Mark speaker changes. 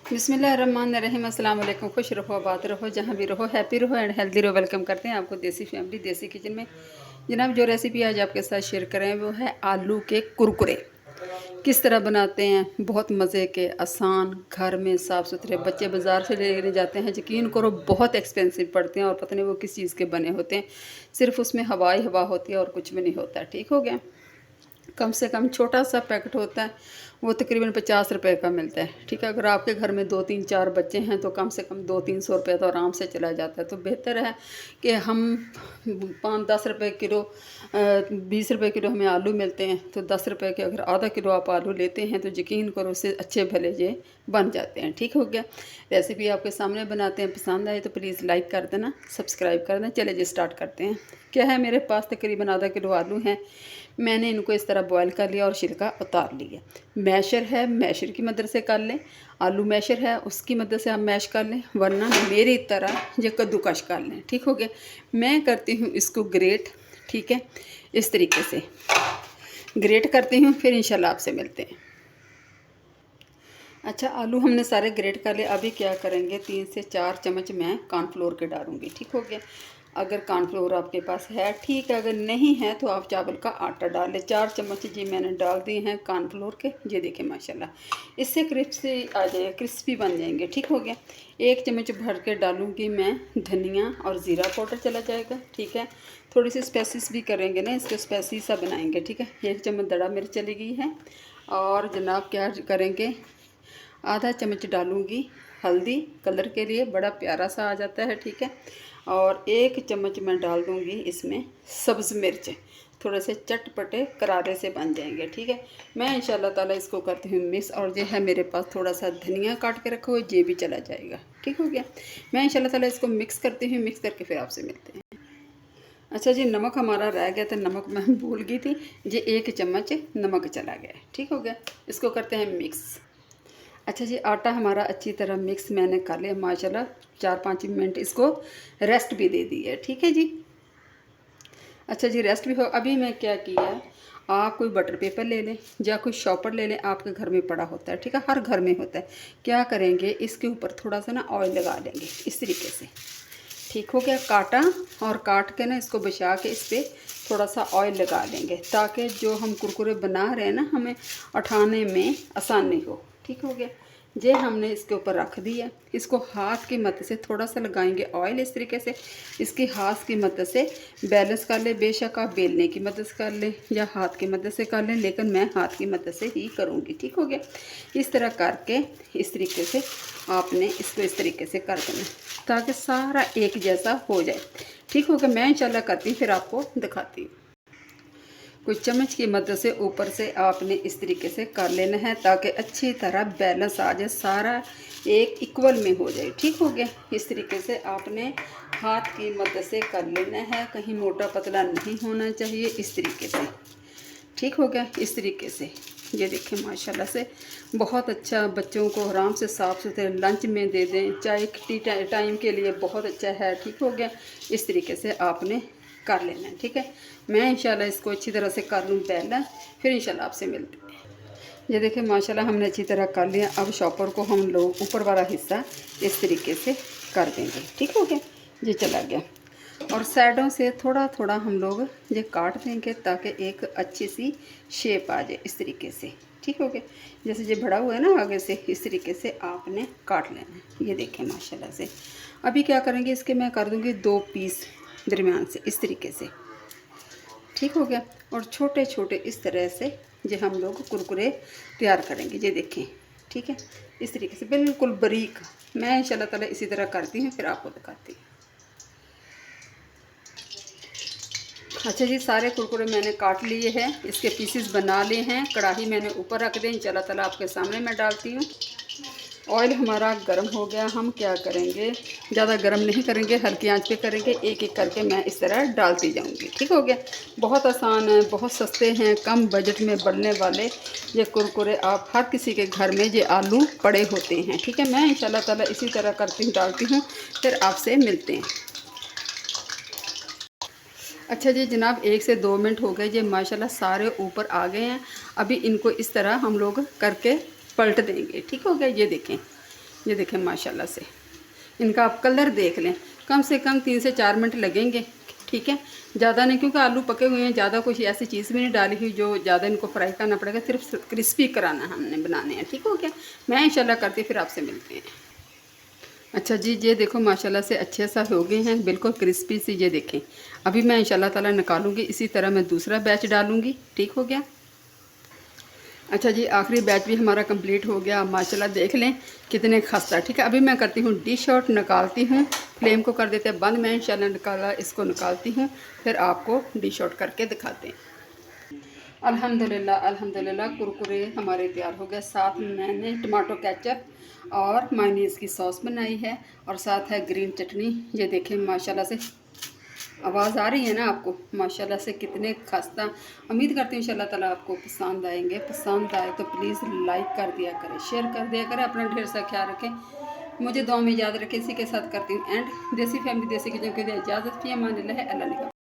Speaker 1: बिस्मिल्लाहिर्रहमानिर्रहीम। अस्सलाम वालेकुम। खुश रहो, आबाद रहो, जहाँ भी रहो, हैप्पी रहो एंड हेल्दी रहो। वेलकम करते हैं आपको देसी फैमिली देसी किचन में। जनाब, जो रेसिपी आज आपके साथ शेयर करें वो है आलू के कुरकुरे। किस तरह बनाते हैं, बहुत मज़े के, आसान, घर में साफ़ सुथरे। बच्चे बाज़ार से लेने जाते हैं, यकीन करो बहुत एक्सपेंसिव पड़ते हैं और पता नहीं वो किस चीज़ के बने होते हैं। सिर्फ उसमें हवा ही हवा होती है और कुछ भी नहीं होता। ठीक हो गया। कम से कम छोटा सा पैकेट होता है, वो तकरीबन 50 रुपए का मिलता है। ठीक है, अगर आपके घर में 2 3 4 बच्चे हैं तो कम से कम 200 300 रुपये तो आराम से चला जाता है। तो बेहतर है कि हम 5 10 रुपये किलो, 20 रुपये किलो हमें आलू मिलते हैं, तो 10 रुपये के अगर आधा किलो आप आलू लेते हैं तो यकीन करो उससे अच्छे भले ये बन जाते हैं। ठीक हो गया। रेसिपी आपके सामने बनाते हैं, पसंद आए तो प्लीज़ लाइक कर देना, सब्सक्राइब कर देना। चले जी स्टार्ट करते हैं। क्या है, मेरे पास तकरीबन आधा किलो आलू हैं। मैंने इनको इस तरह बॉयल कर लिया और छिलका उतार लिया। मैशर है, मैशर की मदद से कर लें। आलू मैशर है, उसकी मदद से आप मैश कर लें, वरना मेरी तरह ये कद्दूकश कर लें। ठीक हो गया। मैं करती हूँ इसको ग्रेट। ठीक है, इस तरीके से ग्रेट करती हूँ, फिर इंशाल्लाह आपसे मिलते हैं। अच्छा, आलू हमने सारे ग्रेट कर लिए। अभी क्या करेंगे, 3 से 4 चम्मच मैं कॉर्नफ्लोर के डालूंगी। ठीक हो गया। अगर कॉर्नफ्लोर आपके पास है ठीक है, अगर नहीं है तो आप चावल का आटा डाल लें। 4 चम्मच जी मैंने डाल दिए हैं कॉर्नफ्लोर के। ये देखिए माशाल्लाह, इससे क्रिस्पी आ जाएगा, क्रिस्पी बन जाएंगे। ठीक हो गया। 1 चम्मच भर के डालूंगी मैं धनिया और ज़ीरा पाउडर चला जाएगा। ठीक है, थोड़ी सी स्पाइसेस भी करेंगे ना, इसको स्पाइसी सा बनाएंगे। ठीक है, 1 चम्मच दड़ा मिर्च चली गई है। और जनाब क्या करेंगे, आधा चम्मच डालूंगी हल्दी, कलर के लिए बड़ा प्यारा सा आ जाता है। ठीक है, और 1 चम्मच मैं डाल दूंगी इसमें सब्ज़ मिर्च, थोड़े से चटपटे करारे से बन जाएंगे। ठीक है, मैं इंशाल्लाह ताला इसको करती हूँ मिक्स। और ये है मेरे पास थोड़ा सा धनिया काट के रखा हुआ, ये भी चला जाएगा। ठीक हो गया। मैं इंशाल्लाह ताला इसको मिक्स करती हूँ, मिक्स करके फिर आपसे मिलते हैं। अच्छा जी, नमक हमारा रह गया था, नमक मैं भूल गई थी। ये 1 चम्मच नमक चला गया। ठीक हो गया। इसको करते हैं मिक्स। अच्छा जी, आटा हमारा अच्छी तरह मिक्स मैंने कर लिया माशाल्लाह। 4 5 मिनट इसको रेस्ट भी दे दी है। ठीक है जी। अच्छा जी, रेस्ट भी हो। अभी मैं क्या किया है, आप कोई बटर पेपर ले लें या कोई शॉपर ले लें, आपके घर में पड़ा होता है। ठीक है, हर घर में होता है। क्या करेंगे, इसके ऊपर थोड़ा सा ना ऑयल लगा लेंगे इस तरीके से। ठीक हो गया। काटा और काट के ना इसको बिछा के इस पर थोड़ा सा ऑयल लगा लेंगे, ताकि जो हम कुरकुरे बना रहे हैं ना, हमें उठाने में आसानी हो। ठीक हो गया। ये हमने इसके ऊपर रख दिया। इसको हाथ की मदद से थोड़ा सा लगाएंगे ऑयल इस तरीके से। इसकी हाथ की मदद से बैलेंस कर ले। बेशक आप बेलने की मदद से कर लें या हाथ की मदद से कर लें, लेकिन मैं हाथ की मदद से ही करूँगी। ठीक हो गया। इस तरह करके इस तरीके से आपने इसको इस तरीके से कर देना, ताकि सारा एक जैसा हो जाए। ठीक हो गया। मैं इंशाल्लाह करती फिर आपको दिखाती हूँ। कुछ चम्मच की मदद से ऊपर से आपने इस तरीके से कर लेना है, ताकि अच्छी तरह बैलेंस आ जाए, सारा एक इक्वल में हो जाए। ठीक हो गया। इस तरीके से आपने हाथ की मदद से कर लेना है, कहीं मोटा पतला नहीं होना चाहिए, इस तरीके से। ठीक हो गया। इस तरीके से ये देखें माशाल्लाह से बहुत अच्छा, बच्चों को आराम से साफ़ सुथरे लंच में दे दें, चाय टी टाइम के लिए बहुत अच्छा है। ठीक हो गया। इस तरीके से आपने कर लेना है। ठीक है, मैं इंशाल्लाह इसको अच्छी तरह से कर लूँ पहले, फिर इंशाल्लाह आपसे मिलते हैं। ये देखिए माशाल्लाह हमने अच्छी तरह कर लिया। अब शॉपर को हम लोग ऊपर वाला हिस्सा इस तरीके से कर देंगे। ठीक हो गया। ये चला गया। और साइडों से थोड़ा थोड़ा हम लोग ये काट देंगे, ताकि एक अच्छी सी शेप आ जाए इस तरीके से। ठीक हो गया। जैसे ये बड़ा हुआ है ना आगे से, इस तरीके से आपने काट लेना है। ये देखें माशाल्लाह से। अभी क्या करेंगे, इसके मैं कर दूँगी 2 पीस दरमियान से इस तरीके से। ठीक हो गया। और छोटे छोटे इस तरह से ये हम लोग कुरकुरे तैयार करेंगे। ये देखें। ठीक है, इस तरीके से बिल्कुल बारीक। मैं इंशाल्लाह ताला इसी तरह करती हूँ, फिर आपको दिखाती हूँ। अच्छा जी, सारे कुरकुरे मैंने काट लिए हैं, इसके पीसेस बना लिए हैं। कढ़ाई मैंने ऊपर रख दी, इंशाल्लाह ताला आपके सामने मैं डालती हूँ। ऑयल हमारा गर्म हो गया। हम क्या करेंगे, ज़्यादा गर्म नहीं करेंगे, हल्की आंच पे करेंगे। एक एक करके मैं इस तरह डालती जाऊंगी। ठीक हो गया। बहुत आसान है, बहुत सस्ते हैं, कम बजट में बनने वाले ये कुरकुरे आप हर किसी के घर में ये आलू पड़े होते हैं। ठीक है, मैं इंशाल्लाह ताला इसी तरह करती हूँ, डालती हूँ, फिर आपसे मिलते हैं। अच्छा जी जनाब, 1 से 2 मिनट हो गए, ये माशाल्लाह सारे ऊपर आ गए हैं। अभी इनको इस तरह हम लोग करके पलट देंगे। ठीक हो गया। ये देखें ये देखें माशाल्लाह से इनका आप कलर देख लें, कम से कम 3 से 4 मिनट लगेंगे, ठीक है, ज़्यादा नहीं, क्योंकि आलू पके हुए हैं, ज़्यादा कुछ ऐसी चीज़ भी नहीं डाली हुई जो ज़्यादा इनको फ्राई करना पड़ेगा, सिर्फ क्रिस्पी कराना हमने बनाने हैं, ठीक हो गया। मैं इंशाल्लाह करती फिर आपसे मिलते हैं। अच्छा जी, ये देखो माशाल्लाह से अच्छे सा हो गए हैं, बिल्कुल क्रिस्पी सी, ये देखें। अभी मैं इंशाल्लाह ताला निकालूंगी, इसी तरह मैं दूसरा बैच डालूंगी, ठीक हो गया। अच्छा जी, आखिरी बैच भी हमारा कंप्लीट हो गया, माशाल्लाह देख लें कितने खस्ता, ठीक है। अभी मैं करती हूँ डिश आउट, निकालती हूँ, फ्लेम को कर देते हैं बंद। मैं इंशाल्लाह इसको निकालती हूँ, फिर आपको डिश आउट करके दिखाते हैं। अल्हम्दुलिल्लाह अल्हम्दुलिल्लाह, कुरकुरे हमारे तैयार हो गए। साथ में मैंने टमाटो केचप और मायोनीज़ की सॉस बनाई है, और साथ है ग्रीन चटनी। ये देखें माशाल्लाह से, आवाज़ आ रही है ना आपको, माशाल्लाह से कितने खस्ता। उम्मीद करती हूँ इंशाल्लाह ताला आपको पसंद आएंगे। पसंद आए तो प्लीज़ लाइक कर दिया करें, शेयर कर दिया करें, अपना ढेर सा ख्याल रखें, मुझे दुआ में याद रखें। इसी के साथ करती हूँ एंड। देसी फैमिली देसी किचन के लिए इजाज़त, फ़ी अमान अल्लाह, अल्लाह निगहबान।